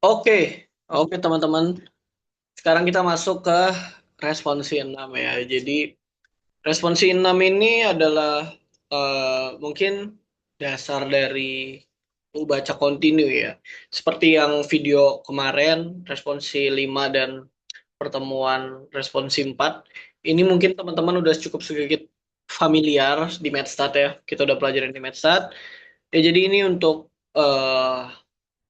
Oke, oke teman-teman. Sekarang kita masuk ke responsi 6 ya. Jadi responsi 6 ini adalah mungkin dasar dari baca kontinu ya. Seperti yang video kemarin, responsi 5 dan pertemuan responsi 4. Ini mungkin teman-teman udah cukup sedikit familiar di Medstat ya. Kita udah pelajarin di Medstat. Ya jadi ini untuk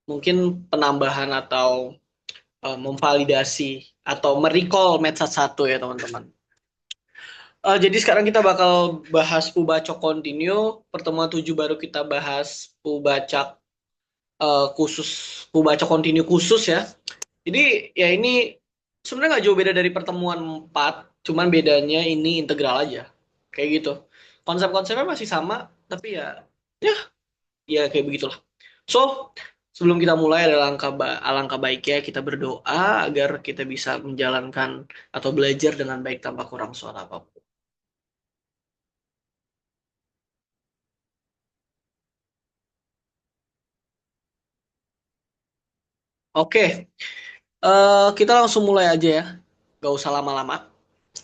mungkin penambahan atau memvalidasi atau merecall Metsat 1 ya teman-teman. Jadi sekarang kita bakal bahas Pubacok Continue. Pertemuan 7 baru kita bahas Pubacak khusus, Pubacok Continue khusus ya. Jadi ya ini sebenarnya nggak jauh beda dari pertemuan 4, cuman bedanya ini integral aja. Kayak gitu. Konsep-konsepnya masih sama, tapi ya ya kayak begitulah. So, sebelum kita mulai ada alangkah baiknya kita berdoa agar kita bisa menjalankan atau belajar dengan baik tanpa kurang suara apapun. Oke, kita langsung mulai aja ya. Gak usah lama-lama.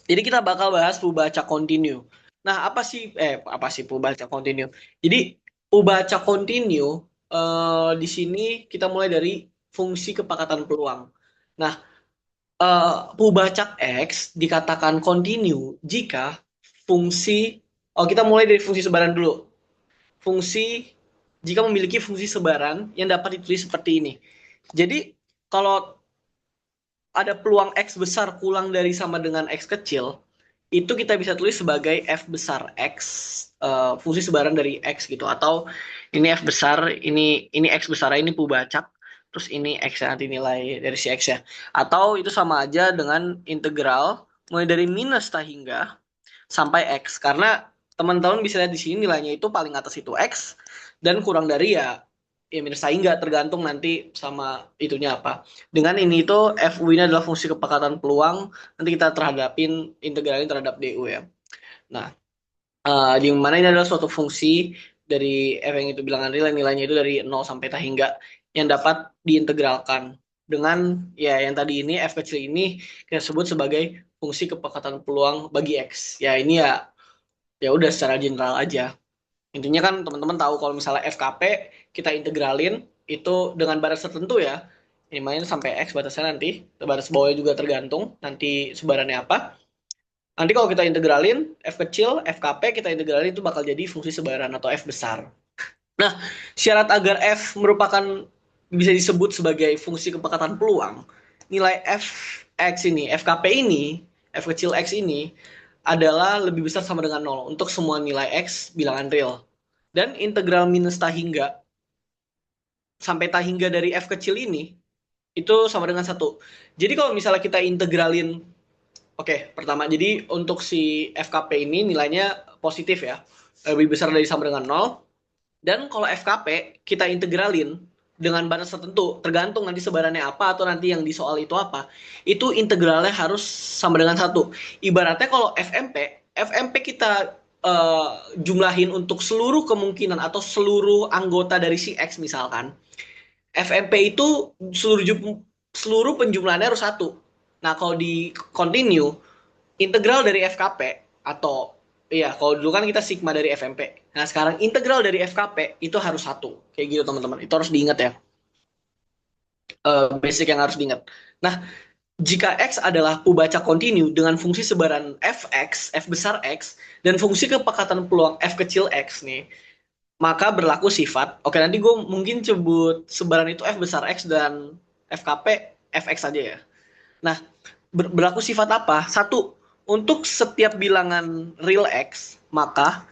Jadi kita bakal bahas Pubaca Continue. Nah, apa sih Pubaca Continue? Jadi Pubaca Continue di sini kita mulai dari fungsi kepekatan peluang. Nah, Pubacak X dikatakan continue jika fungsi, oh kita mulai dari fungsi sebaran dulu. Fungsi jika memiliki fungsi sebaran yang dapat ditulis seperti ini. Jadi kalau ada peluang X besar kurang dari sama dengan X kecil, itu kita bisa tulis sebagai F besar X, fungsi sebaran dari X gitu. Atau ini F besar, ini X besar, ini Pubacak, terus ini X ya, nanti nilai dari si X ya. Atau itu sama aja dengan integral mulai dari minus hingga sampai X. Karena teman-teman bisa lihat di sini nilainya itu paling atas itu X, dan kurang dari ya minus hingga tergantung nanti sama itunya apa. Dengan ini itu FU ini adalah fungsi kepekatan peluang, nanti kita terhadapin integralin terhadap DU ya. Nah, di mana ini adalah suatu fungsi dari f yang itu bilangan real yang nilainya itu dari 0 sampai tak hingga yang dapat diintegralkan dengan ya yang tadi ini f kecil ini kita sebut sebagai fungsi kepekatan peluang bagi x. Ya ini ya udah secara general aja. Intinya kan teman-teman tahu kalau misalnya FKP kita integralin itu dengan batas tertentu ya. Ini main sampai X batasnya nanti. Batas bawahnya juga tergantung nanti sebarannya apa. Nanti kalau kita integralin F kecil, FKP kita integralin itu bakal jadi fungsi sebaran atau F besar. Nah, syarat agar F merupakan bisa disebut sebagai fungsi kepekatan peluang, nilai Fx ini, FKP ini, F kecil X ini adalah lebih besar sama dengan nol untuk semua nilai X bilangan real. Dan integral minus tak hingga sampai tak hingga dari F kecil ini itu sama dengan satu. Jadi kalau misalnya kita integralin, oke, pertama, jadi untuk si FKP ini nilainya positif ya, lebih besar dari sama dengan nol. Dan kalau FKP kita integralin dengan batas tertentu, tergantung nanti sebarannya apa atau nanti yang di soal itu apa, itu integralnya harus sama dengan satu. Ibaratnya kalau FMP kita jumlahin untuk seluruh kemungkinan atau seluruh anggota dari si X misalkan, FMP itu seluruh penjumlahannya harus satu. Nah kalau di continue, integral dari FKP atau iya kalau dulu kan kita sigma dari FMP. Nah sekarang integral dari FKP itu harus satu. Kayak gitu teman-teman. Itu harus diingat ya. Basic yang harus diingat. Nah, jika X adalah pembaca kontinu dengan fungsi sebaran Fx, F besar X, dan fungsi kepekatan peluang F kecil X nih, maka berlaku sifat, oke nanti gue mungkin sebut sebaran itu F besar X dan FKP Fx saja ya. Nah, berlaku sifat apa? Satu, untuk setiap bilangan real X, maka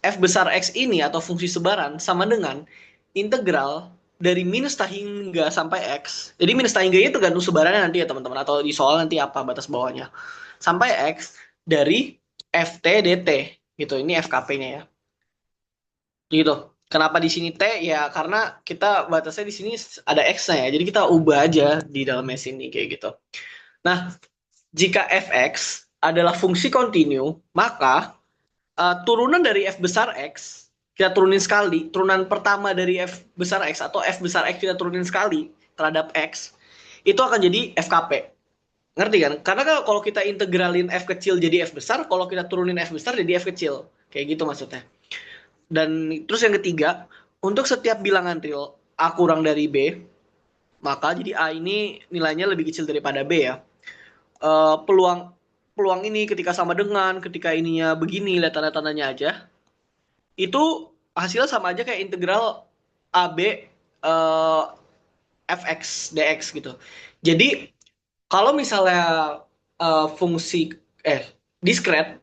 F besar X ini atau fungsi sebaran sama dengan integral dari minus tak hingga sampai X. Jadi minus tak hingga itu tergantung sebarannya nanti ya teman-teman. Atau di soal nanti apa batas bawahnya. Sampai X dari FT DT. Gitu, ini FKP-nya ya. Gitu. Kenapa di sini T? Ya karena kita batasnya di sini ada X-nya ya. Jadi kita ubah aja di dalam mesin ini kayak gitu. Nah, jika Fx adalah fungsi kontinu, maka turunan dari F besar X kita turunin sekali, turunan pertama dari F besar X atau F besar X kita turunin sekali, terhadap X, itu akan jadi FKP. Ngerti kan? Karena kalau kita integralin F kecil jadi F besar, kalau kita turunin F besar jadi F kecil. Kayak gitu maksudnya. Dan terus yang ketiga, untuk setiap bilangan real A kurang dari B, maka jadi A ini nilainya lebih kecil daripada B ya. Peluang peluang ini ketika sama dengan, ketika ininya begini, lihat tanda-tandanya aja, itu hasilnya sama aja kayak integral AB fx dx gitu. Jadi kalau misalnya fungsi diskret,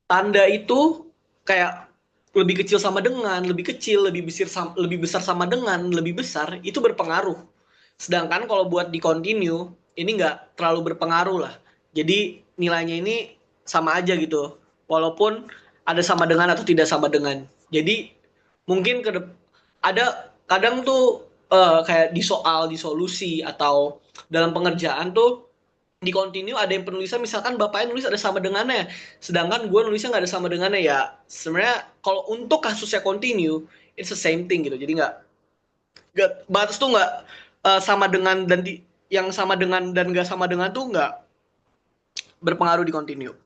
tanda itu kayak lebih kecil sama dengan, lebih kecil, lebih besar sama dengan, lebih besar, itu berpengaruh. Sedangkan kalau buat di continue, ini nggak terlalu berpengaruh lah. Jadi nilainya ini sama aja gitu. Walaupun ada sama dengan atau tidak sama dengan. Jadi mungkin ada kadang tuh kayak di soal, di solusi, atau dalam pengerjaan tuh di continue ada yang penulisan misalkan bapaknya nulis ada sama dengannya, sedangkan gue nulisnya nggak ada sama dengannya ya. Sebenarnya kalau untuk kasusnya continue it's the same thing gitu. Jadi nggak batas tuh nggak sama dengan dan yang sama dengan dan nggak sama dengan tuh nggak berpengaruh di continue.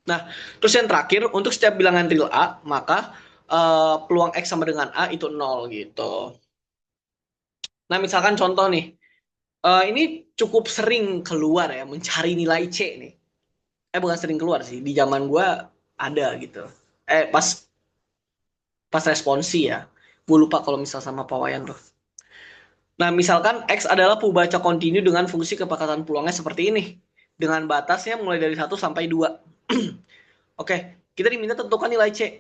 Nah terus yang terakhir, untuk setiap bilangan real A maka peluang X sama dengan A itu 0 gitu. Nah misalkan contoh nih, ini cukup sering keluar ya, mencari nilai C nih. Bukan sering keluar sih, di zaman gue ada gitu. Pas pas responsi ya, gue lupa kalau misal sama Pawayan tuh. Nah misalkan X adalah pembaca kontinu dengan fungsi kepekatan peluangnya seperti ini, dengan batasnya mulai dari 1 sampai 2. Oke, kita diminta tentukan nilai C.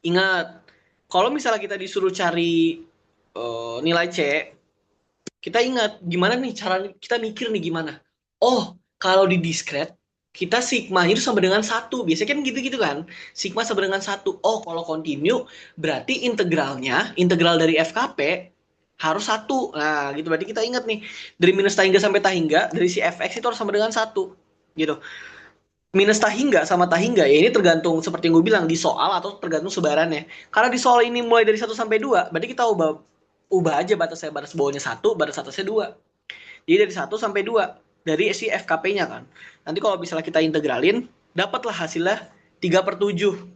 Ingat, kalau misalnya kita disuruh cari nilai C, kita ingat gimana nih cara kita mikir nih gimana. Oh, kalau di diskret kita sigma itu sama dengan 1. Biasanya kan gitu-gitu kan. Sigma sama dengan 1. Oh, kalau continue berarti integral dari FKP harus 1. Nah, gitu berarti kita ingat nih. Dari minus tahingga sampai tahingga, dari si fx itu harus sama dengan 1. Gitu. Minus tahingga sama tahingga ya ini tergantung seperti yang gue bilang di soal atau tergantung sebarannya. Karena di soal ini mulai dari 1 sampai 2, berarti kita ubah aja batasnya, batas bawahnya 1, batas atasnya 2. Jadi dari 1 sampai 2 dari si FKP-nya kan. Nanti kalau misalnya kita integralin, dapatlah hasilnya 3/7.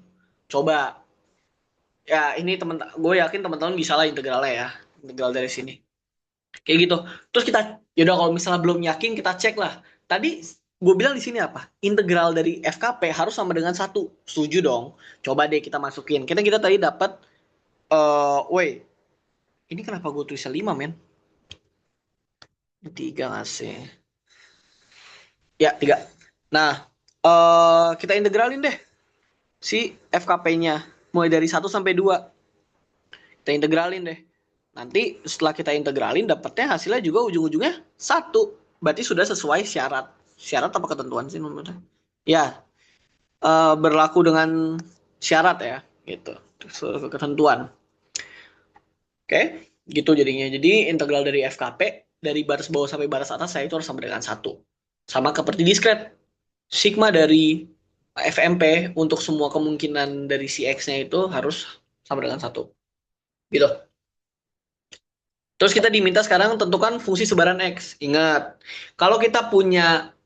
Coba. Ya ini gue yakin teman-teman bisa lah integralnya ya. Integral dari sini. Kayak gitu. Terus kita, yaudah kalau misalnya belum yakin, kita cek lah. Tadi gue bilang di sini apa? Integral dari FKP harus sama dengan 1. Setuju dong. Coba deh kita masukin. Kita tadi dapat, woi, ini kenapa gue tulisnya 5, men? 3 nggak sih? Ya, 3. Nah, kita integralin deh si FKP-nya. Mulai dari 1 sampai 2. Kita integralin deh. Nanti setelah kita integralin, dapatnya hasilnya juga ujung-ujungnya 1. Berarti sudah sesuai syarat. Syarat apa ketentuan sih menurutnya? Ya, berlaku dengan syarat ya. Gitu. Ketentuan. Oke, gitu jadinya. Jadi integral dari FKP, dari batas bawah sampai batas atas, saya itu harus sama dengan 1. Sama seperti diskret. Sigma dari FMP untuk semua kemungkinan dari si X-nya itu harus sama dengan 1. Gitu. Terus kita diminta sekarang tentukan fungsi sebaran X. Ingat, kalau kita punya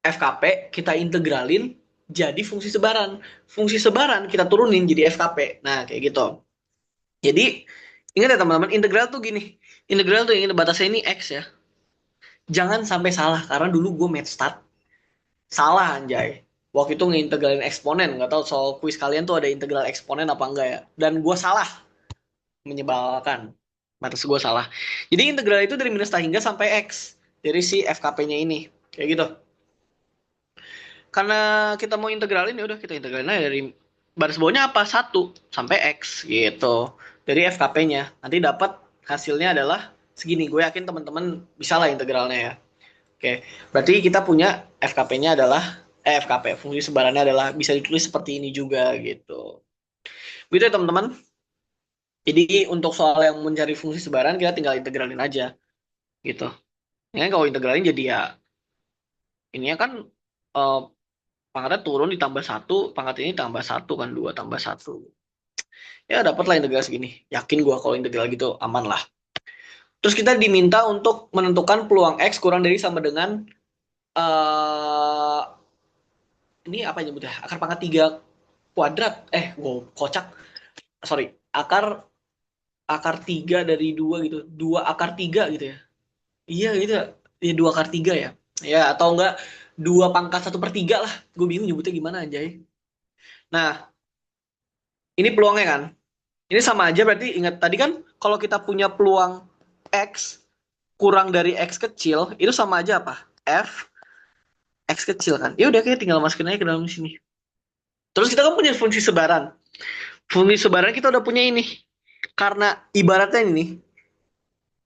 FKP, kita integralin jadi fungsi sebaran. Fungsi sebaran kita turunin jadi FKP. Nah, kayak gitu. Jadi, ingat ya teman-teman, integral tuh gini. Integral tuh yang batasnya ini X ya. Jangan sampai salah, karena dulu gue math salah anjay. Waktu itu ngeintegralin eksponen, nggak tahu soal kuis kalian tuh ada integral eksponen apa enggak ya. Dan gue salah, menyebalkan. Batas gue salah. Jadi integral itu dari minus hingga sampai X. Dari si FKP-nya ini. Kayak gitu. Karena kita mau integralin, ya udah kita integralin aja dari baris bawahnya apa? 1 sampai X gitu. Dari FKP-nya. Nanti dapat hasilnya adalah segini. Gue yakin teman-teman bisa lah integralnya ya. Oke. Berarti kita punya FKP-nya adalah FKP. Fungsi sebarannya adalah bisa ditulis seperti ini juga gitu. Gitu ya teman-teman. Jadi untuk soal yang mencari fungsi sebaran kita tinggal integralin aja gitu. Ya kalau integralin jadi ya ininya kan pangkatnya turun ditambah 1, pangkat ini tambah 1 kan 2 tambah 1. Ya dapatlah integral segini. Yakin gua kalau integral gitu aman lah. Terus kita diminta untuk menentukan peluang X kurang dari sama dengan eh ini apa nyebutnya? Akar pangkat 3 kuadrat. Wow, kocak. Sorry. Akar 3 dari 2 gitu. 2 akar 3 gitu ya. Iya gitu ya. Ya 2 akar 3 ya. Ya atau enggak 2 pangkat 1/3 lah. Gue bingung nyebutnya gimana anjay. Nah, ini peluangnya kan. Ini sama aja berarti ingat tadi kan kalau kita punya peluang X kurang dari X kecil, itu sama aja apa? F X kecil kan. Ya udah kayak tinggal masukin aja ke dalam sini. Terus kita kan punya fungsi sebaran. Fungsi sebaran kita udah punya ini. Karena ibaratnya ini,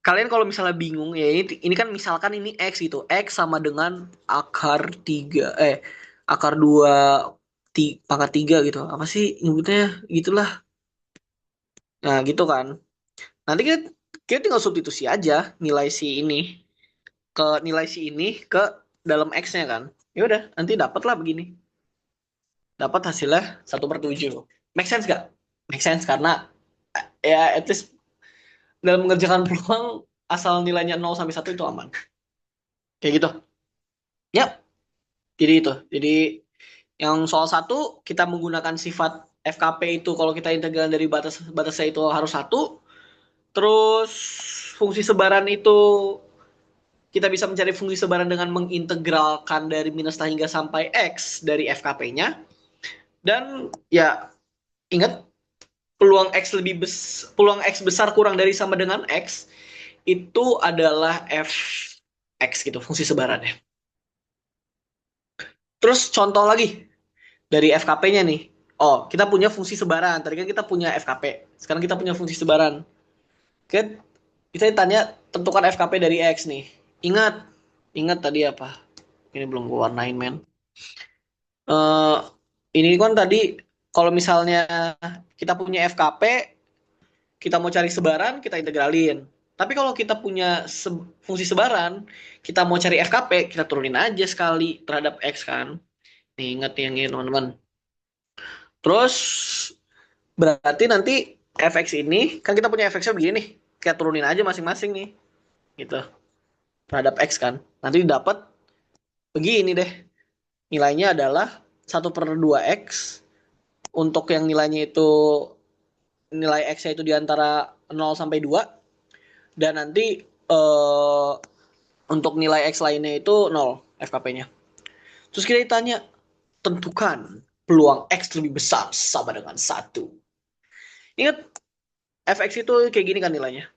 kalian kalau misalnya bingung ya ini kan misalkan ini X gitu. X sama dengan akar 3 akar 2 pangkat 3 gitu. Apa sih nyebutnya? Gitulah. Nah, gitu kan. Nanti kita tinggal substitusi aja nilai si ini ke dalam X-nya kan. Ya udah, nanti dapatlah begini. Dapat hasilnya 1/7. Make sense gak? Make sense karena ya at least dalam mengerjakan peluang asal nilainya 0 sampai 1 itu aman. Kayak gitu. Ya, jadi itu. Jadi yang soal 1 kita menggunakan sifat FKP itu kalau kita integral dari batasnya itu harus 1. Terus fungsi sebaran itu kita bisa mencari fungsi sebaran dengan mengintegralkan dari minus hingga sampai X dari FKP-nya. Dan ya ingat peluang X besar kurang dari sama dengan X itu adalah Fx gitu fungsi sebarannya. Terus contoh lagi dari FKP-nya nih. Oh, kita punya fungsi sebaran. Tadi kan kita punya FKP. Sekarang kita punya fungsi sebaran. Oke, kita ditanya tentukan FKP dari X nih. Ingat, ingat tadi apa? Ini belum gue warnain, men. Eh, ini kan tadi kalau misalnya kita punya FKP, kita mau cari sebaran, kita integralin. Tapi kalau kita punya fungsi sebaran, kita mau cari FKP, kita turunin aja sekali terhadap X kan. Nih, ingat yang ini teman-teman. Terus berarti nanti fx ini, kan kita punya fx-nya begini nih. Kita turunin aja masing-masing nih. Gitu. Terhadap X kan. Nanti dapat begini deh. Nilainya adalah 1/2x. Untuk yang nilainya itu nilai X-nya itu di antara 0 sampai 2. Dan nanti untuk nilai X lainnya itu 0 FKP-nya. Terus kita ditanya, tentukan peluang X lebih besar sama dengan 1. Ingat, fx itu kayak gini kan nilainya.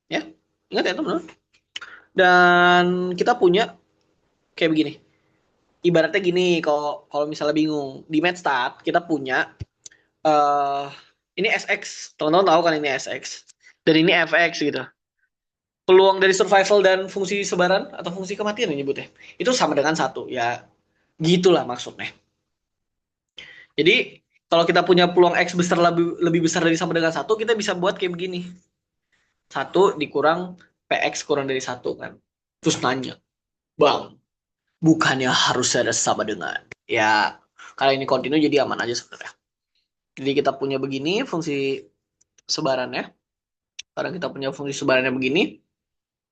Ya, ingat ya teman-teman. Dan kita punya kayak begini. Ibaratnya gini, kalau kalau misalnya bingung, di MedStat kita punya uh, ini SX. Teman-teman tahu kan ini SX. Dan ini FX gitu. Peluang dari survival dan fungsi sebaran atau fungsi kematian yang nyebutnya itu sama dengan 1 ya, gitulah maksudnya. Jadi kalau kita punya peluang X besar lebih besar dari sama dengan 1, kita bisa buat kayak begini. 1 dikurang PX kurang dari 1 kan. Terus nanya, Bang, bukannya harus ada sama dengan? Ya, kalau ini kontinu jadi aman aja sebenarnya. Jadi kita punya begini fungsi sebarannya. Sekarang kita punya fungsi sebarannya begini.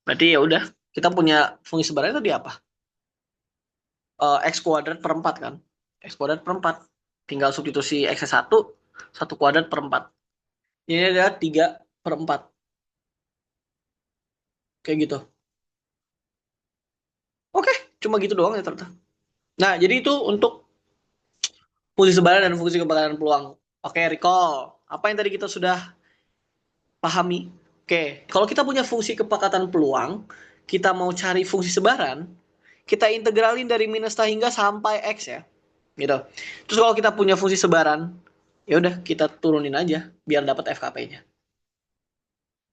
Berarti ya udah, kita punya fungsi sebarannya tadi apa? X kuadrat per 4 kan. X kuadrat per 4. Tinggal substitusi X1, 1 kuadrat per 4. Ini ada 3/4. Kayak gitu. Oke, cuma gitu doang ya ternyata. Nah, jadi itu untuk fungsi sebaran dan fungsi kebakaran peluang. Oke, recall. Apa yang tadi kita sudah pahami? Oke, kalau kita punya fungsi kepekatan peluang, kita mau cari fungsi sebaran, kita integralin dari minus hingga sampai X ya. Gitu. Terus kalau kita punya fungsi sebaran, ya udah kita turunin aja biar dapat FKP-nya.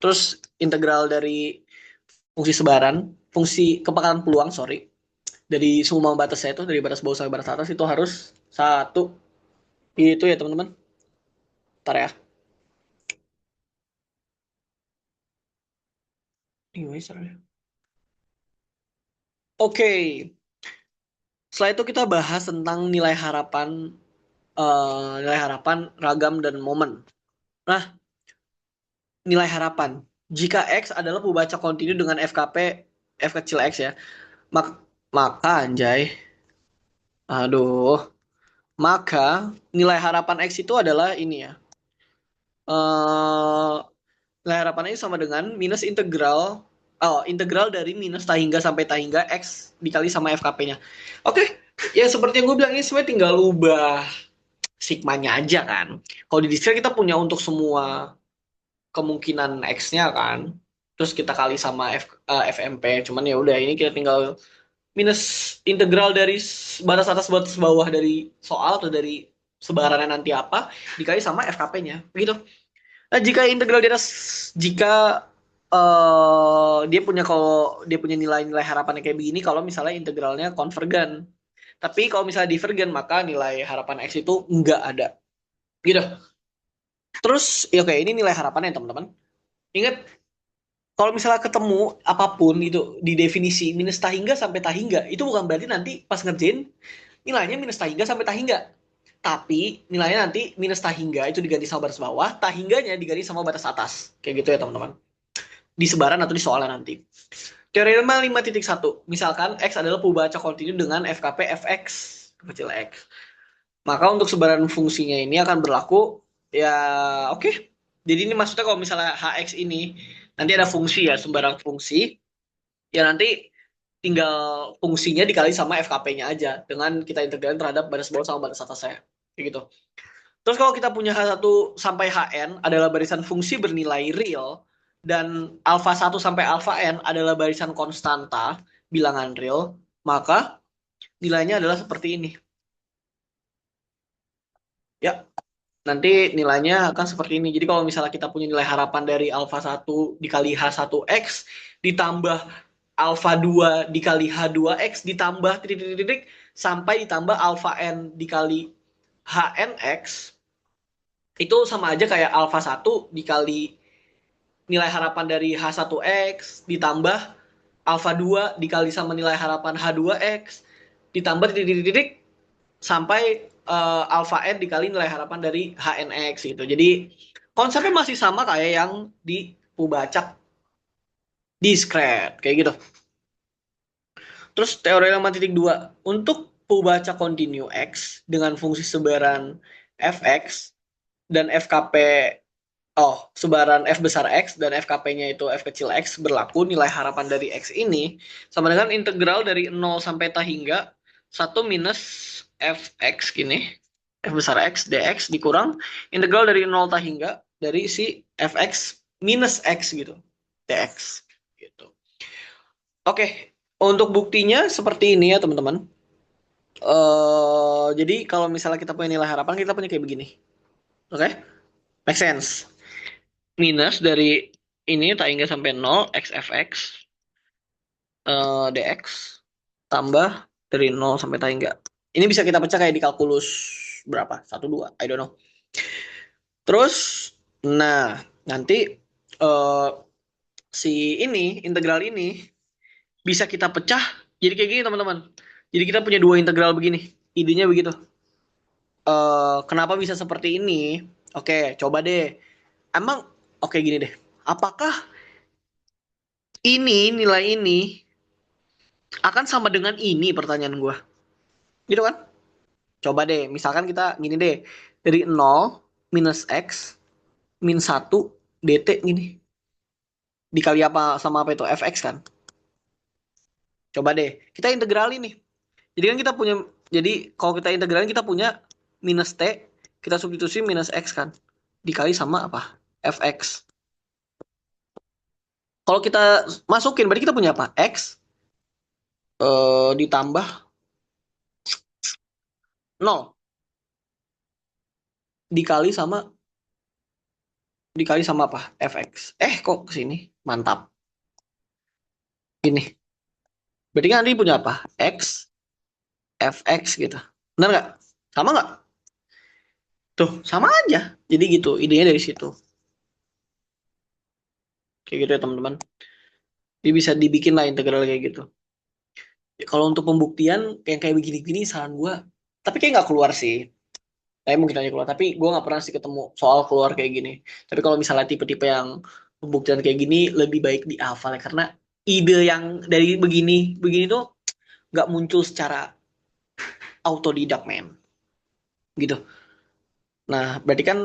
Terus integral dari fungsi sebaran, fungsi kepekatan peluang, sorry, dari summa batasnya itu dari batas bawah sampai batas atas itu harus 1. Itu ya teman-teman. Ntar ya. Oke. Setelah itu kita bahas tentang nilai harapan, ragam dan momen. Nah, nilai harapan. Jika X adalah pembaca kontinu dengan FKP F kecil X ya. Maka anjay. Aduh. Maka nilai harapan X itu adalah ini ya. Eh nilai harapan X sama dengan minus integral dari minus tahingga sampai tahingga X dikali sama FKP-nya. Oke, ya seperti yang gue bilang ini sebenarnya tinggal ubah sigmanya aja kan. Kalau di Discrete kita punya untuk semua kemungkinan X-nya kan. Terus kita kali sama FMP. Cuman ya udah ini kita tinggal minus integral dari batas atas batas bawah dari soal atau dari sebarannya nanti apa dikali sama FKP-nya. Begitu. Nah, jika integral di atas jika kalau dia punya nilai-nilai harapannya kayak begini kalau misalnya integralnya konvergen. Tapi kalau misalnya divergen maka nilai harapan X itu enggak ada. Gitu. Terus ya oke ini nilai harapannya teman-teman. Ingat kalau misalnya ketemu apapun itu di definisi minus tahingga sampai tahingga itu bukan berarti nanti pas ngerjain nilainya minus tahingga sampai tahingga. Tapi nilainya nanti minus tahingga itu diganti sama batas bawah, tahingganya diganti sama batas atas. Kayak gitu ya teman-teman. Di sebaran atau di soalnya nanti. Teorema 5.1. Misalkan X adalah pembaca kontinu dengan FKP Fx kecil X. Maka untuk sebaran fungsinya ini akan berlaku ya oke. Okay. Jadi ini maksudnya kalau misalnya Hx ini nanti ada fungsi ya, sembarang fungsi. Ya nanti tinggal fungsinya dikali sama FKP-nya aja dengan kita integralin terhadap batas bawah sama batas atasnya. Kayak gitu. Terus kalau kita punya H1 sampai Hn adalah barisan fungsi bernilai real dan alfa 1 sampai alfa n adalah barisan konstanta bilangan real, maka nilainya adalah seperti ini. Ya, nanti nilainya akan seperti ini. Jadi kalau misalnya kita punya nilai harapan dari alfa 1 dikali H1X ditambah alfa 2 dikali H2X ditambah titik-titik sampai ditambah alfa N dikali HNX itu sama aja kayak alfa 1 dikali nilai harapan dari H1X ditambah alfa 2 dikali sama nilai harapan H2X ditambah titik-titik sampai alfa N dikali nilai harapan dari HNX gitu. Jadi konsepnya masih sama kayak yang di Pubacak discrete kayak gitu. Terus teorema titik 2 untuk Pubacak kontinu X dengan fungsi sebaran Fx dan FKP sebaran F besar X dan FKP-nya itu F kecil X berlaku nilai harapan dari X ini sama dengan integral dari 0 sampai tahingga 1 minus Fx gini F besar X dx dikurang integral dari 0 tahingga dari si Fx minus X gitu dx gitu. Oke, untuk buktinya seperti ini ya teman-teman. Jadi kalau misalnya kita punya nilai harapan kita punya kayak begini. Oke? Make sense. Minus dari ini tak hingga sampai 0 xfx dx tambah dari 0 sampai tak hingga. Ini bisa kita pecah kayak di kalkulus berapa? 1 2, I don't know. Terus nah, nanti si ini integral ini bisa kita pecah jadi kayak gini teman-teman. Jadi kita punya dua integral begini. Idenya begitu. Kenapa bisa seperti ini? Oke, coba deh. Emang oke gini deh. Apakah nilai ini akan sama dengan ini pertanyaan gue. Gitu kan? Coba deh, misalkan kita gini deh. Dari 0 minus X min 1 DT gini. Dikali apa sama apa itu? Fx kan? Coba deh, kita integralin nih. Jadi kan kita punya, jadi kalau kita integralin kita punya minus T, kita substitusi minus X kan? Dikali sama apa? Fx. Kalau kita masukin, berarti kita punya apa? X ditambah 0 dikali sama apa? Fx. Kok kesini? Mantap. Ini. Berarti kan nanti punya apa? X, Fx gitu. Benar nggak? Sama nggak? Tuh, sama aja. Jadi gitu, idenya dari situ. Kayak gitu ya teman-teman. Jadi bisa dibikin lah integral kayak gitu. Ya, kalau untuk pembuktian kayak begini-gini saran gue. Tapi kayak nggak keluar sih. Tapi mungkin aja keluar. Tapi gue nggak pernah sih ketemu soal keluar kayak gini. Tapi kalau misalnya tipe-tipe yang pembuktian kayak gini lebih baik dihafal ya, karena ide yang dari begini begini tuh nggak muncul secara autodidak men gitu. Nah berarti kan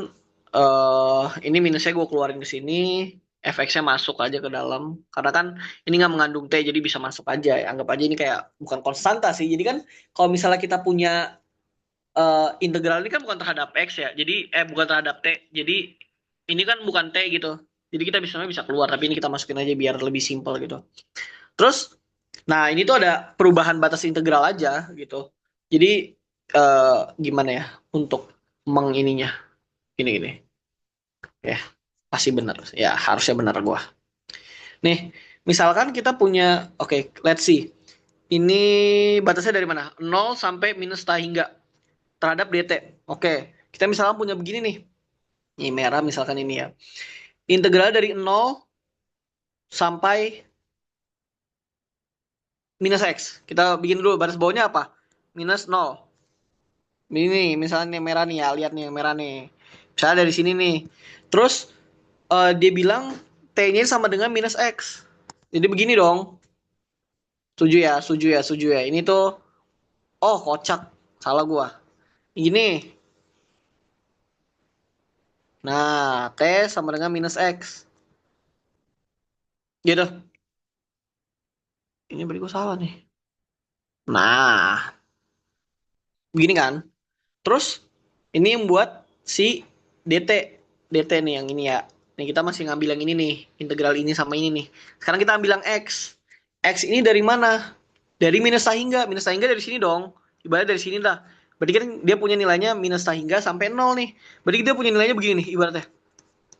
ini minusnya gue keluarin ke sini, fx-nya masuk aja ke dalam karena kan ini nggak mengandung t jadi bisa masuk aja ya. Anggap aja ini kayak bukan konstanta sih, jadi kan kalau misalnya kita punya integral ini kan bukan terhadap x ya, jadi bukan terhadap t, jadi ini kan bukan t gitu, jadi kita bisa keluar tapi ini kita masukin aja biar lebih simpel gitu. Terus, nah ini tuh ada perubahan batas integral aja gitu. Jadi gimana ya untuk mengininya? Gini. Ya, pasti benar. Ya, harusnya benar gua. Nih, misalkan kita punya, oke, let's see. Ini batasnya dari mana? 0 sampai minus tak hingga terhadap dt. Oke, kita misalkan punya begini nih. Ini merah misalkan ini ya. Integral dari 0 sampai minus x. Kita bikin dulu batas bawahnya apa? Minus 0. Ini nih, misalnya yang merah nih ya, lihat nih yang merah nih. Misalnya dari sini nih. Terus dia bilang t-nya sama dengan minus x. Jadi begini dong. Setuju ya, setuju ya, setuju ya. Ini tuh, oh kocak, salah gua. Ini, nah t sama dengan minus x. Gitu. Ini berarti gua salah nih. Nah, begini kan. Terus ini yang buat si dt, dt nih yang ini ya. Nih kita masih ngambil yang ini nih, integral ini sama ini nih. Sekarang kita ambil yang x. X ini dari mana? Dari minus tak hingga dari sini dong. Ibarat dari sini lah. Berarti kan dia punya nilainya minus tak hingga sampai 0 nih. Berarti dia punya nilainya begini nih ibaratnya.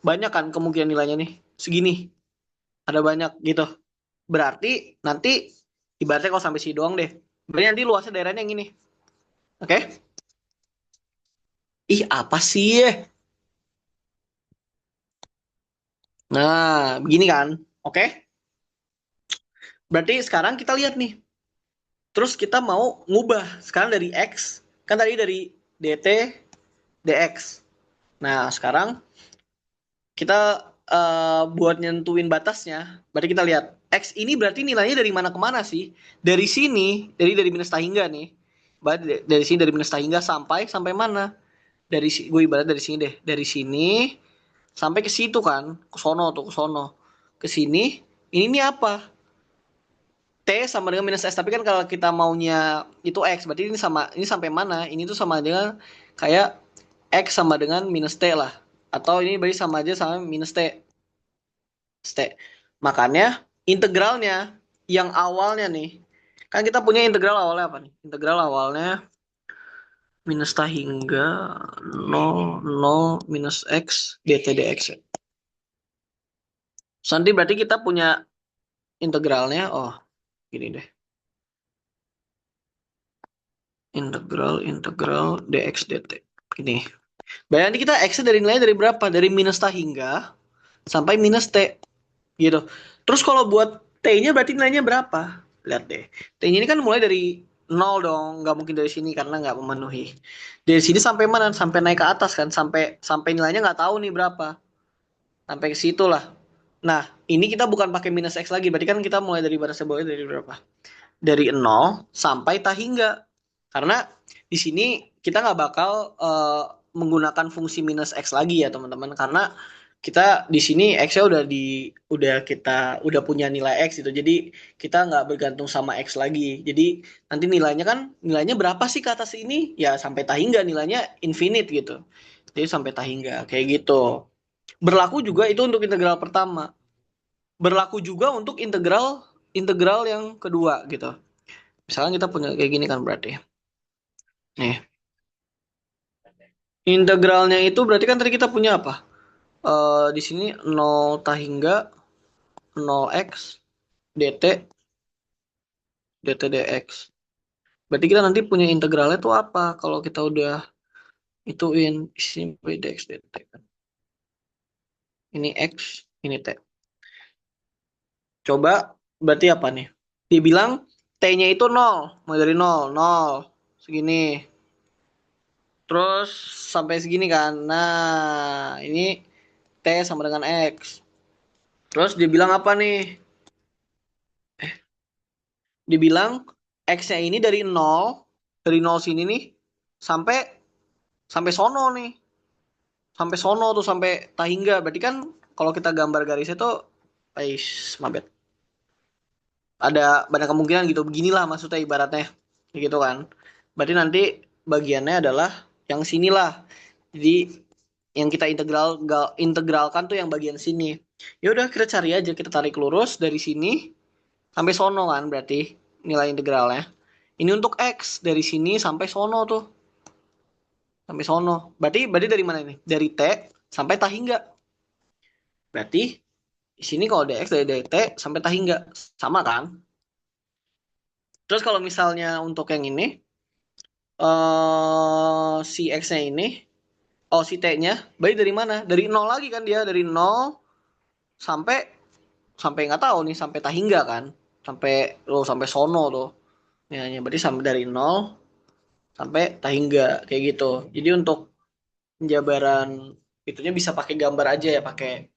Banyak kan kemungkinan nilainya nih. Segini. Ada banyak gitu. Berarti nanti ibaratnya kalau sampai sini doang deh. Berarti nanti luasnya daerahnya yang ini. Oke? Okay? Ih, apa sih ya? Nah, begini kan. Oke? Okay? Berarti sekarang kita lihat nih. Terus kita mau ngubah. Sekarang dari X. Kan tadi dari dt, dx. Nah, sekarang kita buat nyentuhin batasnya. Berarti kita lihat. X ini berarti nilainya dari mana ke mana sih? Dari sini. Dari minus tak hingga nih. Berarti dari sini dari minus tak hingga sampai mana? Gue ibarat dari sini deh. Dari sini sampai ke situ kan. Ke sono tuh, ke sono. Ke sini. Ini nih apa? T sama dengan minus S. Tapi kan kalau kita maunya itu X, berarti ini sama, ini sampai mana? Ini tuh sama dengan kayak X sama dengan minus T lah. Atau ini berarti sama aja sama minus T. T. Makanya integralnya yang awalnya nih. Kan kita punya integral awalnya apa nih? Integral awalnya minus tak hingga 0 minus X dt dx. Nanti berarti kita punya integralnya. Oh, gini deh. Integral dx dt. Ini. Berarti kita x dari nilai dari berapa? Dari minus tak hingga sampai minus t. Gitu. Terus kalau buat t-nya berarti nilainya berapa? Lihat deh. T-nya ini kan mulai dari 0 dong. Nggak mungkin dari sini karena nggak memenuhi. Dari sini sampai mana? Sampai naik ke atas kan. Sampai nilainya nggak tahu nih berapa. Sampai ke situ lah. Nah, ini kita bukan pakai minus x lagi. Berarti kan kita mulai dari batas bawahnya dari berapa? Dari 0 sampai tak hingga. Karena di sini kita nggak bakal menggunakan fungsi minus x lagi ya teman-teman, karena kita di sini x-nya udah punya nilai x gitu, jadi kita nggak bergantung sama x lagi. Jadi nanti nilainya berapa sih ke atas ini ya, sampai tak hingga, nilainya infinite gitu, jadi sampai tak hingga kayak gitu. Berlaku juga itu untuk integral pertama, berlaku juga untuk integral integral yang kedua gitu. Misalnya kita punya kayak gini kan berarti. Nih, integralnya itu berarti kan tadi kita punya apa? Di sini 0 tak hingga 0x dt dx. Berarti kita nanti punya integralnya itu apa? Kalau kita udah ituin sini dx dt kan. Ini x, ini t. Coba berarti apa nih? Dibilang t-nya itu 0, mulai dari 0, 0 segini. Terus sampai segini kan. Nah, ini t sama dengan x. Terus dia bilang apa nih? Dibilang X-nya ini dari nol sini nih sampai sampai sono nih. Sampai sono tuh sampai Tahingga. Berarti kan kalau kita gambar garisnya tuh mabet. Ada banyak kemungkinan gitu. Beginilah maksudnya ibaratnya. Gitu kan. Berarti nanti bagiannya adalah yang sinilah. Jadi yang kita integralkan tuh yang bagian sini. Ya udah kita cari aja, kita tarik lurus dari sini sampai sono kan berarti nilai integralnya. Ini untuk X dari sini sampai sono tuh. Sampai sono. Berarti dari mana ini? Dari T sampai Tahingga. Berarti di sini kalau dx dari T sampai Tahingga. Sama kan? Terus kalau misalnya untuk yang ini, si X-nya ini, si T-nya, berarti dari mana? Dari nol lagi kan dia. Dari nol sampai, sampai nggak tahu nih, sampai Tahingga kan? Sampai sono tuh. Ya, berarti sampai dari nol sampai Tahingga. Kayak gitu. Jadi untuk penjabaran itunya bisa pakai gambar aja ya, pakai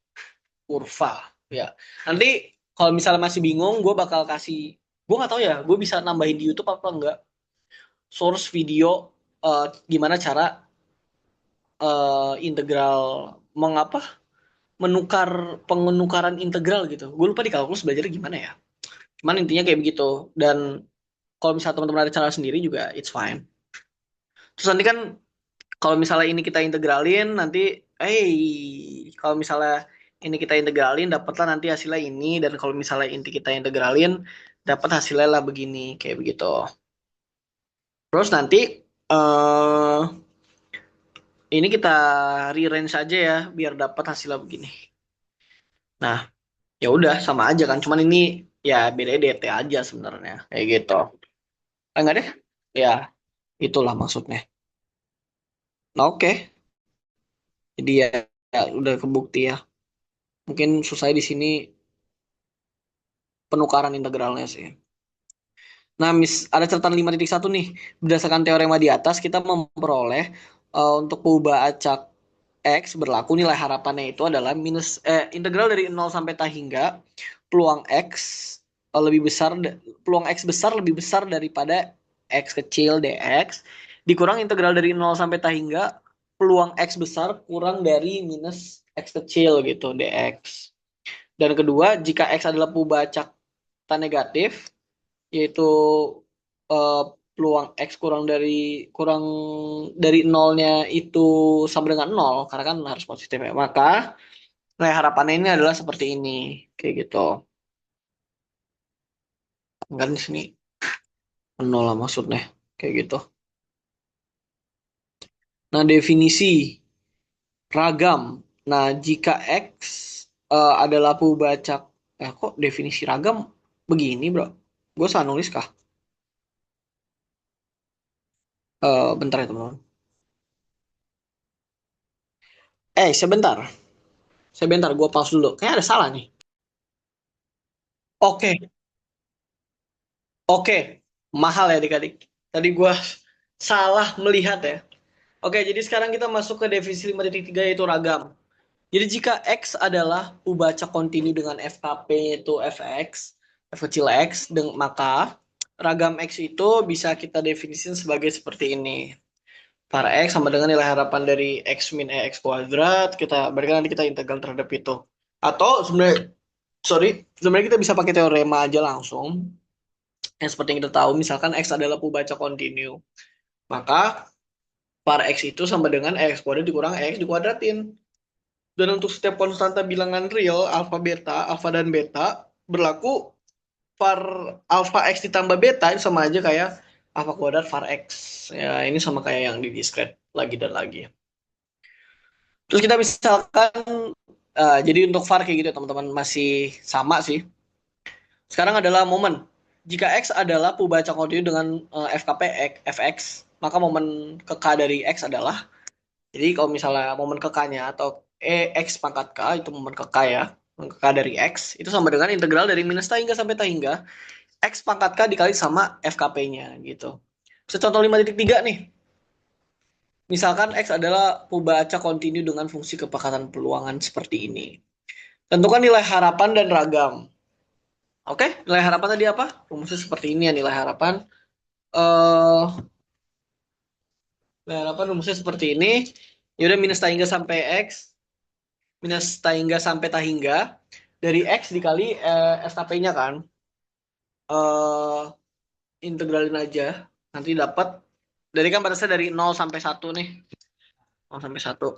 kurva ya. Nanti kalau misalnya masih bingung, gue bakal gue nggak tahu ya, gue bisa nambahin di YouTube apa enggak, source video gimana cara integral mengapa menukar pengenukaran integral gitu. Gue lupa di kalkulus belajar gimana ya. Cuman intinya kayak begitu. Dan kalau misalnya teman-teman ada cara sendiri juga it's fine. Terus nanti kan kalau misalnya ini kita integralin nanti, kalau misalnya ini kita integralin dapatlah nanti hasilnya ini, dan kalau misalnya inti kita integralin dapat hasilnya lah begini, kayak begitu. Terus nanti eh ini kita rearrange aja ya biar dapat hasilnya begini. Nah, ya udah sama aja kan, cuman ini ya beda DT aja sebenarnya kayak gitu. Enggak deh. Ya, itulah maksudnya. Nah, oke. Jadi ya udah kebukti ya. Mungkin susah di sini penukaran integralnya sih. Nah, ada catatan 5.1 nih. Berdasarkan teorema di atas, kita memperoleh untuk perubahan acak X berlaku nilai harapannya itu adalah integral dari nol sampai ta hingga peluang X lebih besar, peluang X besar lebih besar daripada X kecil dx dikurang integral dari nol sampai ta hingga peluang X besar kurang dari minus X kecil gitu dx. Dan kedua, jika X adalah perubahan acak negatif, yaitu eh, peluang X kurang dari nolnya itu sama dengan nol karena kan harus positif ya, maka nilai harapannya ini adalah seperti ini, kayak gitu kan. Di sini nol lah maksudnya, kayak gitu. Nah, definisi ragam. Nah, jika X adalah pembacak, kok definisi ragam begini bro, gue salah nulis kah? Bentar ya teman-teman. Sebentar gue pause dulu, kayaknya ada salah nih. Oke. Oke, mahal ya adik-adik. Tadi gua salah melihat ya. Oke, jadi sekarang kita masuk ke definisi 5.3 yaitu ragam. Jadi jika X adalah pembaca kontinu dengan FKP yaitu Fx, F kecil X, maka ragam X itu bisa kita definisikan sebagai seperti ini. Para X sama dengan nilai harapan dari X min EX kuadrat, kita berikan nanti kita integral terhadap itu. Atau sebenarnya kita bisa pakai teorema aja langsung. Yang seperti yang kita tahu, misalkan X adalah pembaca kontinu, maka par X itu sama dengan X kuadrat dikurang X dikuadratin. Dan untuk setiap konstanta bilangan real, alfa dan beta, berlaku var alfa X ditambah beta itu sama aja kayak alfa kuadrat var X. Ya, ini sama kayak yang di diskret lagi dan lagi. Terus kita misalkan, jadi untuk var kayak gitu teman-teman masih sama sih. Sekarang adalah momen. Jika X adalah pembaca kontinu dengan FKP Fx, maka momen ke K dari X adalah, jadi kalau misalnya momen ke K-nya atau X pangkat K, itu momen ke K ya, momen ke K dari X, itu sama dengan integral dari minus ta hingga sampai ta hingga, X pangkat K dikali sama FKP-nya gitu. Contoh 5.3 nih. Misalkan X adalah pembaca kontinu dengan fungsi kepekatan peluangan seperti ini. Tentukan nilai harapan dan ragam. Oke, nilai harapan tadi apa? Rumusnya seperti ini ya nilai harapan. Eh, Nilai harapan rumusnya seperti ini. Ya udah minus tahingga sampai x, minus tahingga sampai tahingga dari x dikali SKP-nya kan. Eh Integralin aja. Nanti dapat dari kan batasnya dari 0 sampai 1 nih. 0 sampai 1.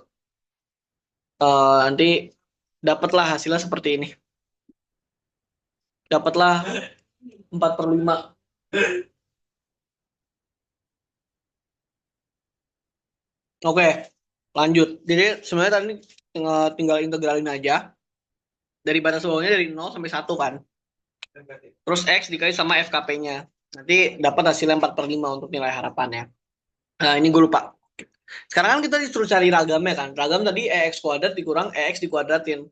Nanti dapatlah hasilnya seperti ini. Dapatlah 4/5. Oke, lanjut. Jadi sebenarnya tadi tinggal integralin aja. Dari batas bawahnya dari 0 sampai 1 kan. Terus X dikali sama FKP-nya. Nanti dapat hasilnya 4/5 untuk nilai harapannya. Nah, ini gue lupa. Sekarang kan kita disuruh cari ragamnya kan. Ragam tadi EX kuadrat dikurang EX dikuadratin.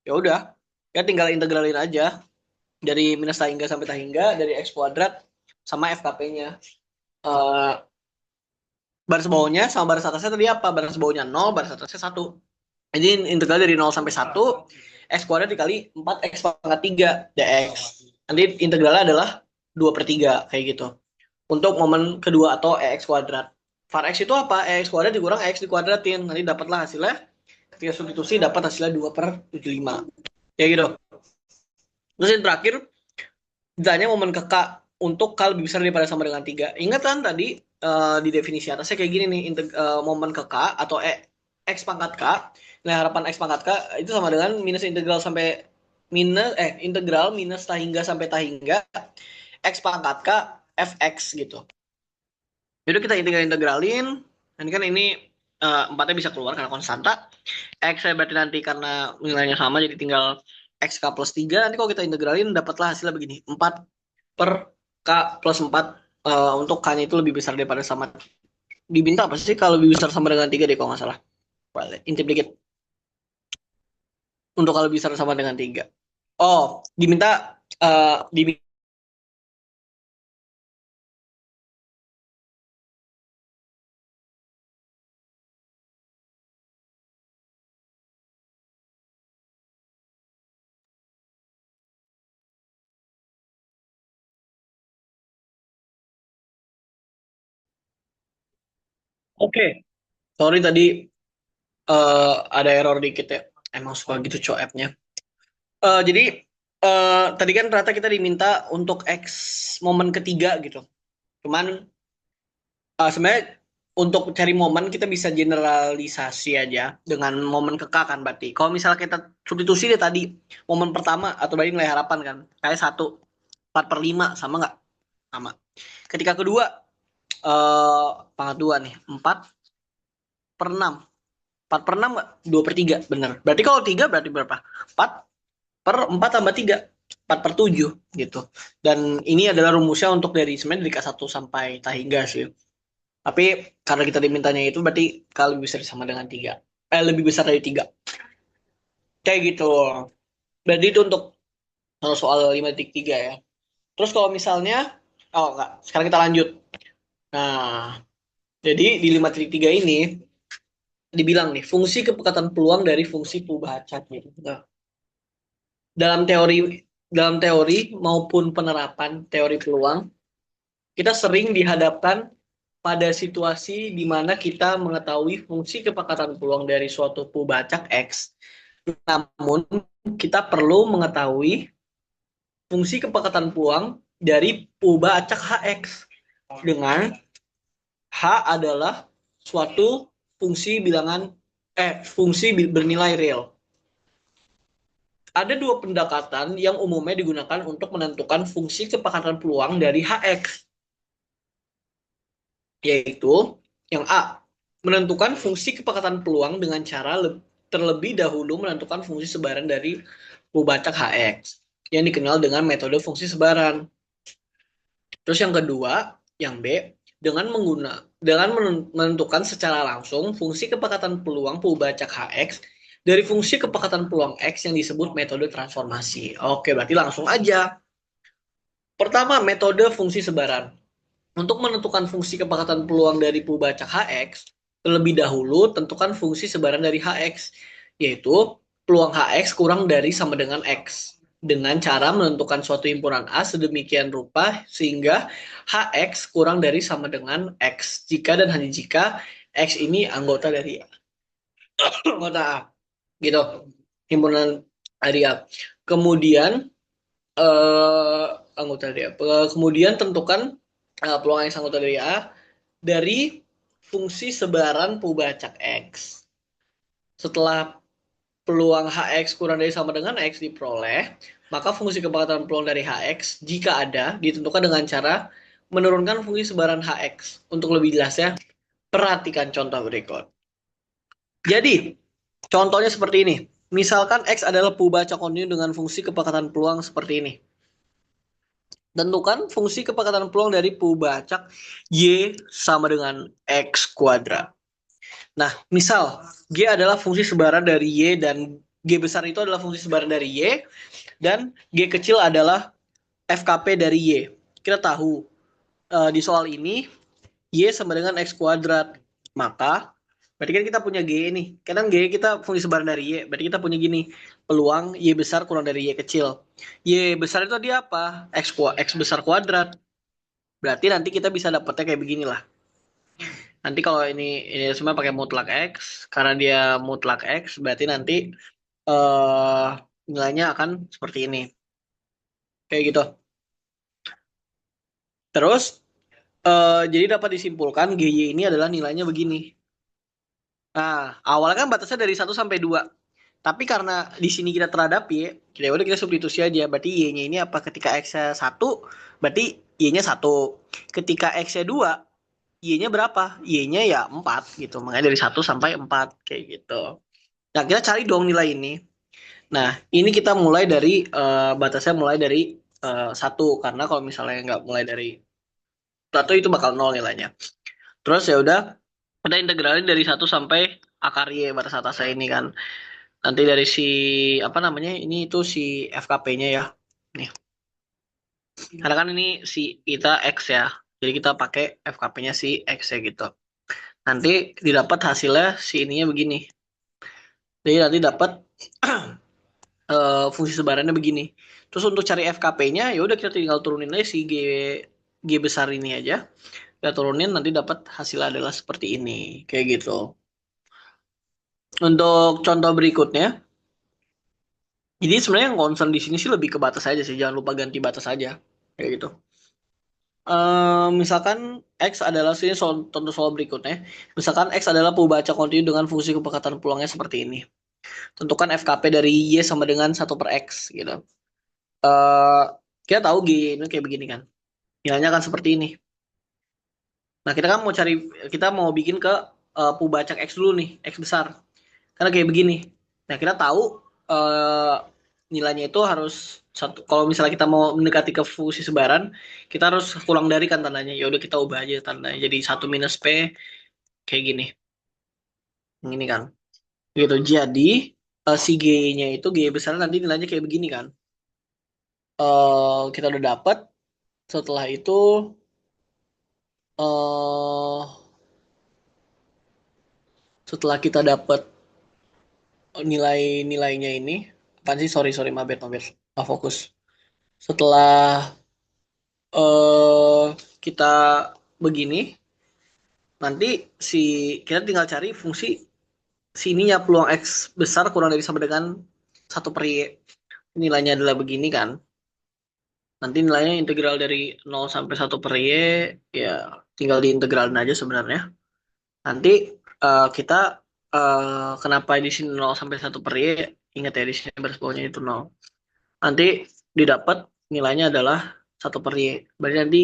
Ya udah, ya tinggal integralin aja. Dari minus tahingga sampai tahingga, dari X kuadrat sama FKP-nya. Eh Baris bawahnya sama baris atasnya tadi apa? Baris bawahnya 0, baris atasnya 1. Jadi integral dari 0 sampai 1, X kuadrat dikali 4 X pangkat 3 dx. Nanti integralnya adalah 2/3 kayak gitu. Untuk momen kedua atau EX kuadrat. Var X itu apa? EX kuadrat dikurang EX dikuadratin. Nanti dapatlah hasilnya. Ketika substitusi dapat hasilnya 2/75. Kayak gitu. Terus yang terakhir, ditanya momen ke K untuk K lebih besar daripada sama dengan 3. Ingat kan tadi di definisi atasnya kayak gini nih, momen ke K atau X pangkat K, nah harapan X pangkat K itu sama dengan minus integral sampai integral minus tahingga sampai tahingga X pangkat K Fx gitu. Jadi kita integralin, nanti kan ini empatnya bisa keluar karena konstanta. X saya berarti nanti karena nilainya sama jadi tinggal XK plus 3. Nanti kalau kita integralin dapatlah hasilnya begini. 4 per K plus 4 untuk K-nya itu lebih besar daripada sama. Diminta apa sih kalau lebih besar sama dengan 3 deh kalau nggak salah. Intip dikit. Untuk kalau lebih besar sama dengan 3. Oh, diminta diminta. Oke. Sorry tadi ada error dikit ya. Emang suka gitu cow app-nya. Jadi tadi kan ternyata kita diminta untuk X momen ketiga gitu. Cuman sebenarnya untuk cari momen kita bisa generalisasi aja dengan momen ke K kan berarti. Kalau misalnya kita substitusi deh tadi momen pertama atau berarti nilai harapan kan kayak 1/4/5 sama nggak? Sama. Ketika kedua pangkat 2 nih 4/6. 4/6 nggak? 2/3 bener. Berarti kalau 3 berarti berapa? 4/4 tambah 3. 4/7 gitu. Dan ini adalah rumusnya untuk dari sebenarnya dari K1 sampai tahingga sih. Tapi karena kita dimintanya itu berarti kalau lebih besar sama dengan 3. Lebih besar dari 3. Kayak gitu. Berarti itu untuk soal 5.3 ya. Terus kalau misalnya, oh enggak, sekarang kita lanjut. Nah, jadi di 5.3 ini dibilang nih, fungsi kepekatan peluang dari fungsi perubahan cat. Nah, dalam teori maupun penerapan teori peluang, kita sering dihadapkan pada situasi di mana kita mengetahui fungsi kepekatan peluang dari suatu pubacak X. Namun, kita perlu mengetahui fungsi kepekatan peluang dari pubacak HX dengan H adalah suatu fungsi fungsi bernilai real. Ada dua pendekatan yang umumnya digunakan untuk menentukan fungsi kepekatan peluang dari HX, yaitu yang A, menentukan fungsi kepekatan peluang dengan cara terlebih dahulu menentukan fungsi sebaran dari pubacak HX yang dikenal dengan metode fungsi sebaran. Terus yang kedua, yang B, dengan menentukan secara langsung fungsi kepekatan peluang pubacak HX dari fungsi kepekatan peluang X yang disebut metode transformasi. Oke, berarti langsung aja. Pertama, metode fungsi sebaran. Untuk menentukan fungsi kepekatan peluang dari pubacak HX, terlebih dahulu tentukan fungsi sebaran dari HX, yaitu peluang HX kurang dari sama dengan X dengan cara menentukan suatu himpunan A sedemikian rupa sehingga HX kurang dari sama dengan X jika dan hanya jika X ini anggota dari anggota A gitu, himpunan dari A. Kemudian anggota dari A. Kemudian tentukan peluang X anggota dari A dari fungsi sebaran pubacak X. Setelah peluang HX kurang dari sama dengan X diperoleh, maka fungsi kepekatan peluang dari HX jika ada ditentukan dengan cara menurunkan fungsi sebaran HX. Untuk lebih jelasnya, perhatikan contoh berikut. Jadi, contohnya seperti ini. Misalkan X adalah pembaca kontinu dengan fungsi kepekatan peluang seperti ini. Tentukan fungsi kepekatan peluang dari pembacak Y sama dengan X kuadrat. Nah, misal G adalah fungsi sebaran dari Y dan G besar itu adalah fungsi sebaran dari Y dan G kecil adalah FKP dari Y. Kita tahu di soal ini Y sama dengan X kuadrat. Maka berarti kan kita punya G nih. Kadang G kita fungsi sebaran dari Y. Berarti kita punya gini. Peluang Y besar kurang dari Y kecil. Y besar itu dia apa? X besar kuadrat. Berarti nanti kita bisa dapetnya kayak beginilah. Nanti kalau ini semua pakai mutlak X. Karena dia mutlak X. Berarti nanti nilainya akan seperti ini. Kayak gitu. Terus jadi dapat disimpulkan GY ini adalah nilainya begini. Nah, awalnya kan batasnya dari 1 sampai 2. Tapi karena di sini kita terhadap Y, kita substitusi aja. Berarti Y-nya ini apa? Ketika X-nya 1, berarti Y-nya 1. Ketika X-nya 2, Y-nya berapa? Y-nya ya 4 gitu. Makanya dari 1 sampai 4 kayak gitu. Nah, kita cari dong nilai ini. Nah, ini kita mulai dari batasnya mulai dari 1. Karena kalau misalnya nggak mulai dari 1 itu bakal 0 nilainya. Terus ya udah kita integralin dari 1 sampai akar Y batas atasnya ini kan. Nanti dari si apa namanya? Ini itu si FKP-nya ya. Nih. Karena kan ini si kita X ya. Jadi kita pakai FKP-nya si X ya gitu. Nanti didapat hasilnya si ininya begini. Jadi nanti dapat fungsi sebarannya begini. Terus untuk cari FKP-nya ya udah kita tinggal turunin aja si G besar ini aja. Kita turunin nanti dapat hasilnya adalah seperti ini. Kayak gitu. Untuk contoh berikutnya, jadi sebenarnya yang concern di sini sih lebih ke batas aja sih, jangan lupa ganti batas aja, kayak gitu. Misalkan X adalah sini contoh soal berikutnya. Misalkan X adalah pembaca kontinu dengan fungsi kepekatan peluangnya seperti ini. Tentukan FKP dari Y sama dengan 1/X gitu. Uh, kita tahu G ini kayak begini kan. Nilainya akan seperti ini. Nah, kita kan mau cari, kita mau bikin ke pembacak X dulu nih, X besar. Karena kayak begini. Nah, kita tahu nilainya itu harus satu. Kalau misalnya kita mau mendekati ke fungsi sebaran, kita harus kurang dari kan tandanya. Ya udah kita ubah aja tandanya jadi 1 minus P kayak gini. Ini kan. Gitu. Jadi si G-nya itu G besar nanti nilainya kayak begini kan. Kita udah dapat. Setelah itu uh, setelah kita dapat nilai-nilainya ini, apa sih? Sorry, mabet. Nggak fokus. Setelah eh kita begini, nanti si kita tinggal cari fungsi sininya peluang X besar kurang dari sama dengan 1/Y. Nilainya adalah begini kan. Nanti nilainya integral dari 0 sampai 1/Y, ya tinggal diintegralin aja sebenarnya. Nanti kita kenapa di sini 0 sampai 1/Y, ingat ya di sini baris bawahnya itu 0. Nanti didapat nilainya adalah 1/Y. Berarti nanti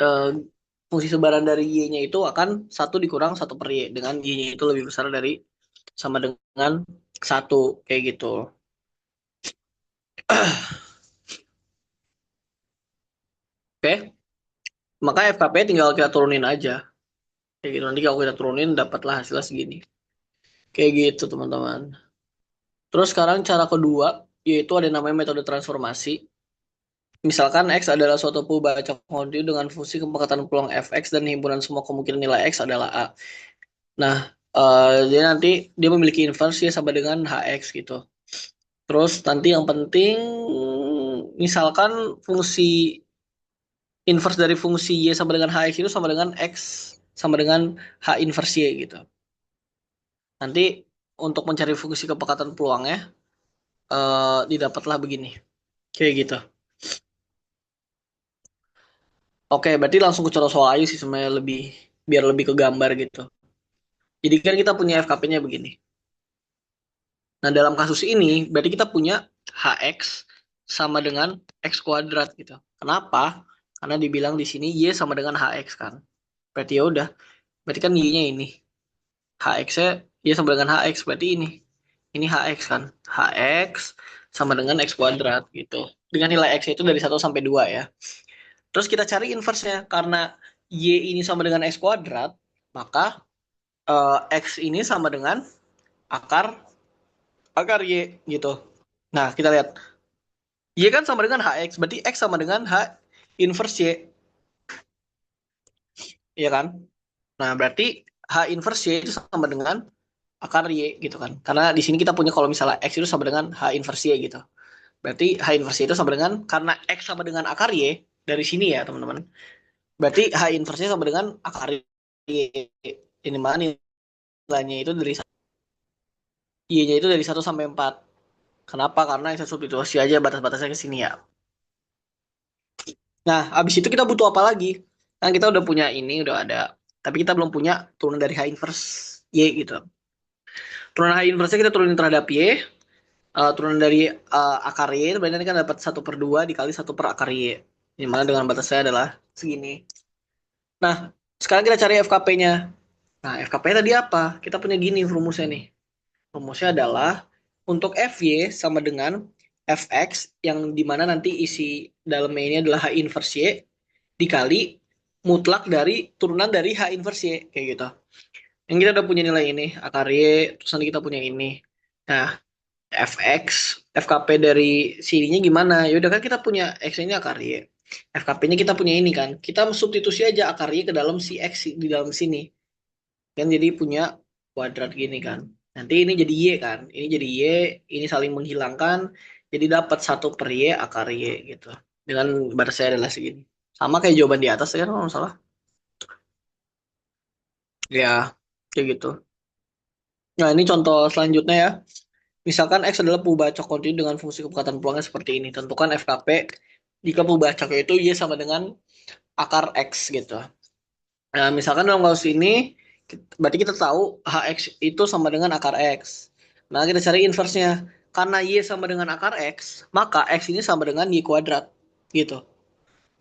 eh, fungsi sebaran dari Y-nya itu akan 1 dikurang 1/Y. Dengan Y-nya itu lebih besar dari sama dengan 1. Kayak gitu. Oke. Maka FKP tinggal kita turunin aja. Kayak gitu. Nanti kalau kita turunin dapatlah hasilnya segini. Kayak gitu teman-teman. Terus sekarang cara kedua, yaitu ada namanya metode transformasi. Misalkan X adalah suatu pembaca kontinu dengan fungsi kepekatan peluang Fx dan himpunan semua kemungkinan nilai X adalah A. Nah, Jadi nanti dia memiliki inverse ya sama dengan hx gitu. Terus nanti yang penting misalkan fungsi inverse dari fungsi y sama dengan hx itu sama dengan x sama dengan h inverse y gitu. Nanti untuk mencari fungsi kepekatan peluangnya didapatlah begini. Kayak gitu. Oke, berarti langsung ke contoh soal aja sih sebenarnya lebih biar lebih ke gambar gitu. Jadi kan kita punya FKP-nya begini. Nah, dalam kasus ini berarti kita punya HX sama dengan X kuadrat gitu. Kenapa? Karena dibilang di sini Y sama dengan HX kan. Berarti ya udah, berarti kan Y-nya ini. HX-nya Y sama dengan HX, berarti ini. Ini HX kan. HX sama dengan X kuadrat gitu. Dengan nilai X itu dari 1 sampai 2 ya. Terus kita cari inverse-nya. Karena Y ini sama dengan X kuadrat, maka X ini sama dengan akar akar Y gitu. Nah, kita lihat. Y kan sama dengan HX, berarti X sama dengan H inverse Y, ya kan? Nah, berarti H inverse Y itu sama dengan akar Y gitu kan. Karena di sini kita punya kalau misalnya X itu sama dengan H inverse Y gitu. Berarti H inverse Y itu sama dengan, karena X sama dengan akar Y, dari sini ya teman-teman. Berarti H inverse Y sama dengan akar Y. Ini mana nilainya itu dari Y-nya itu dari 1 sampai 4. Kenapa? Karena saya substitusi aja batas-batasnya ke sini ya. Nah, habis itu kita butuh apa lagi? Kan kita udah punya ini, udah ada. Tapi kita belum punya turunan dari H inverse Y gitu. Turunan H inverse kita turunin terhadap Y. Turunan dari akar Y itu berarti nanti kan dapat 1/2 dikali 1/akar Y. Yang mana dengan batasnya adalah segini. Nah, sekarang kita cari FKP-nya. Nah, FKP-nya tadi apa? Kita punya gini rumusnya nih. Rumusnya adalah untuk Fy sama dengan Fx yang dimana nanti isi dalamnya ini adalah H inverse Y dikali mutlak dari turunan dari H inverse Y kayak gitu. Yang kita udah punya nilai ini akar Y, terus nanti kita punya ini. Nah, Fx, FKP dari sininya gimana? Ya udah kan kita punya X ini akar Y. FKP-nya kita punya ini kan. Kita substitusi aja akar Y ke dalam si X di dalam sini. Kan jadi punya kuadrat gini kan. Nanti ini jadi Y kan. Ini jadi Y, ini saling menghilangkan. Jadi dapat 1/Y akar Y gitu. Dengan batasnya adalah segini. Sama kayak jawaban di atas ya kan kalau nggak salah. Ya, kayak gitu. Nah, ini contoh selanjutnya ya. Misalkan X adalah pembacak kontinu dengan fungsi kepekatan peluangnya seperti ini. Tentukan FKP jika pembacaknya itu Y sama dengan akar X gitu. Nah, misalkan dalam kasus ini, berarti kita tahu HX itu sama dengan akar X. Nah, kita cari inverse-nya. Karena Y sama dengan akar X, maka X ini sama dengan Y kuadrat. Gitu.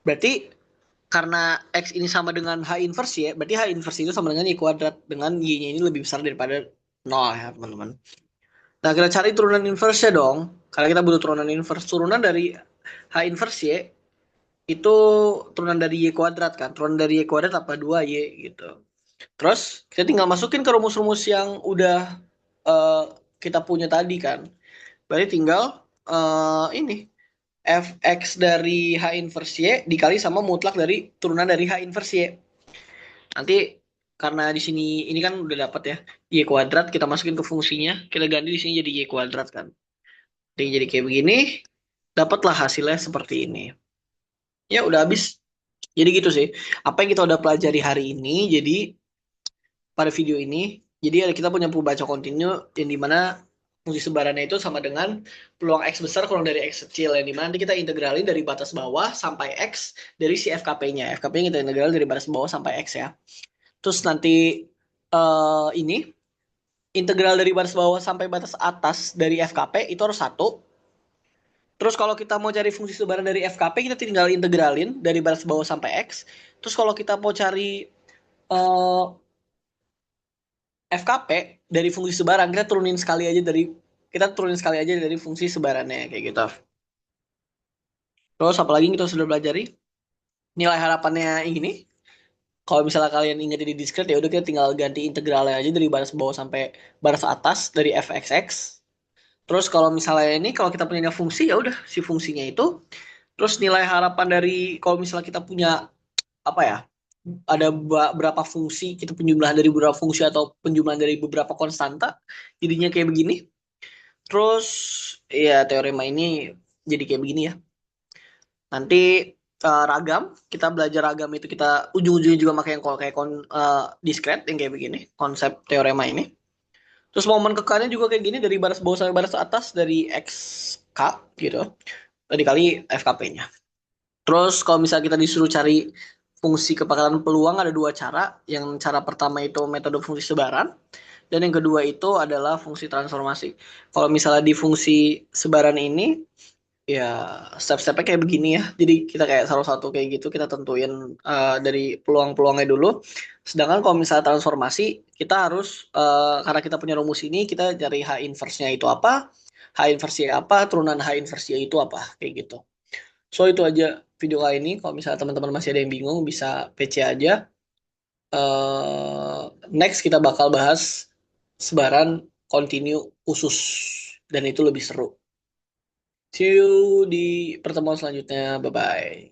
Berarti karena X ini sama dengan H inverse Y, berarti H inverse itu sama dengan Y kuadrat. Dengan Y-nya ini lebih besar daripada 0 ya, teman-teman. Nah, kita cari turunan inverse-nya dong. Karena kita butuh turunan inverse. Turunan dari H inverse Y itu turunan dari Y kuadrat kan. Turunan dari Y kuadrat apa? 2Y gitu. Terus kita tinggal masukin ke rumus-rumus yang udah eh, kita punya tadi kan. Berarti tinggal ini fx dari H inverse Y dikali sama mutlak dari turunan dari H inverse Y. Nanti karena di sini ini kan udah dapat ya Y kuadrat, kita masukin ke fungsinya, kita ganti di sini jadi Y kuadrat kan. Jadi kayak begini, dapatlah hasilnya seperti ini. Ya udah habis. Jadi gitu sih. Apa yang kita udah pelajari hari ini, jadi pada video ini, jadi kita punya pembaca kontinu yang dimana fungsi sebarannya itu sama dengan peluang X besar kurang dari X kecil, yang dimana nanti kita integralin dari batas bawah sampai X dari si FKP-nya. FKP-nya kita integralin dari batas bawah sampai X ya. Terus nanti ini integral dari batas bawah sampai batas atas dari FKP itu harus 1. Terus kalau kita mau cari fungsi sebaran dari FKP, kita tinggal integralin dari batas bawah sampai X. Terus kalau kita mau cari FKP dari fungsi sebaran, kita turunin sekali aja dari fungsi sebarannya kayak gitu. Terus apalagi kita sudah pelajari nilai harapannya ini. Kalau misalnya kalian ingat di diskret ya udah kita tinggal ganti integralnya aja dari batas bawah sampai batas atas dari fxx. Terus kalau misalnya ini kalau kita punya fungsi ya udah si fungsinya itu. Terus nilai harapan dari kalau misalnya kita punya apa ya? berapa fungsi, kita penjumlahan dari beberapa fungsi atau penjumlahan dari beberapa konstanta, jadinya kayak begini. Terus ya teorema ini jadi kayak begini ya. Nanti ragam, kita belajar ragam itu kita ujung-ujungnya juga pakai yang kayak discrete yang kayak begini, konsep teorema ini. Terus momen kekalnya juga kayak gini dari baris bawah sampai baris atas dari XK gitu. Dikali FKP-nya. Terus kalau misalnya kita disuruh cari fungsi kepakaran peluang ada dua cara. Yang cara pertama itu metode fungsi sebaran. Dan yang kedua itu adalah fungsi transformasi. Kalau misalnya di fungsi sebaran ini, ya step-stepnya kayak begini ya. Jadi kita kayak salah satu kayak gitu, kita tentuin dari peluang-peluangnya dulu. Sedangkan kalau misalnya transformasi, kita harus, karena kita punya rumus ini, kita cari H inverse-nya itu apa, H inverse-nya apa, turunan H inverse-nya itu apa, kayak gitu. So itu aja video kali ini. Kalau misalnya teman-teman masih ada yang bingung, bisa PC aja. Next kita bakal bahas sebaran kontinu khusus. Dan itu lebih seru. See you di pertemuan selanjutnya. Bye-bye.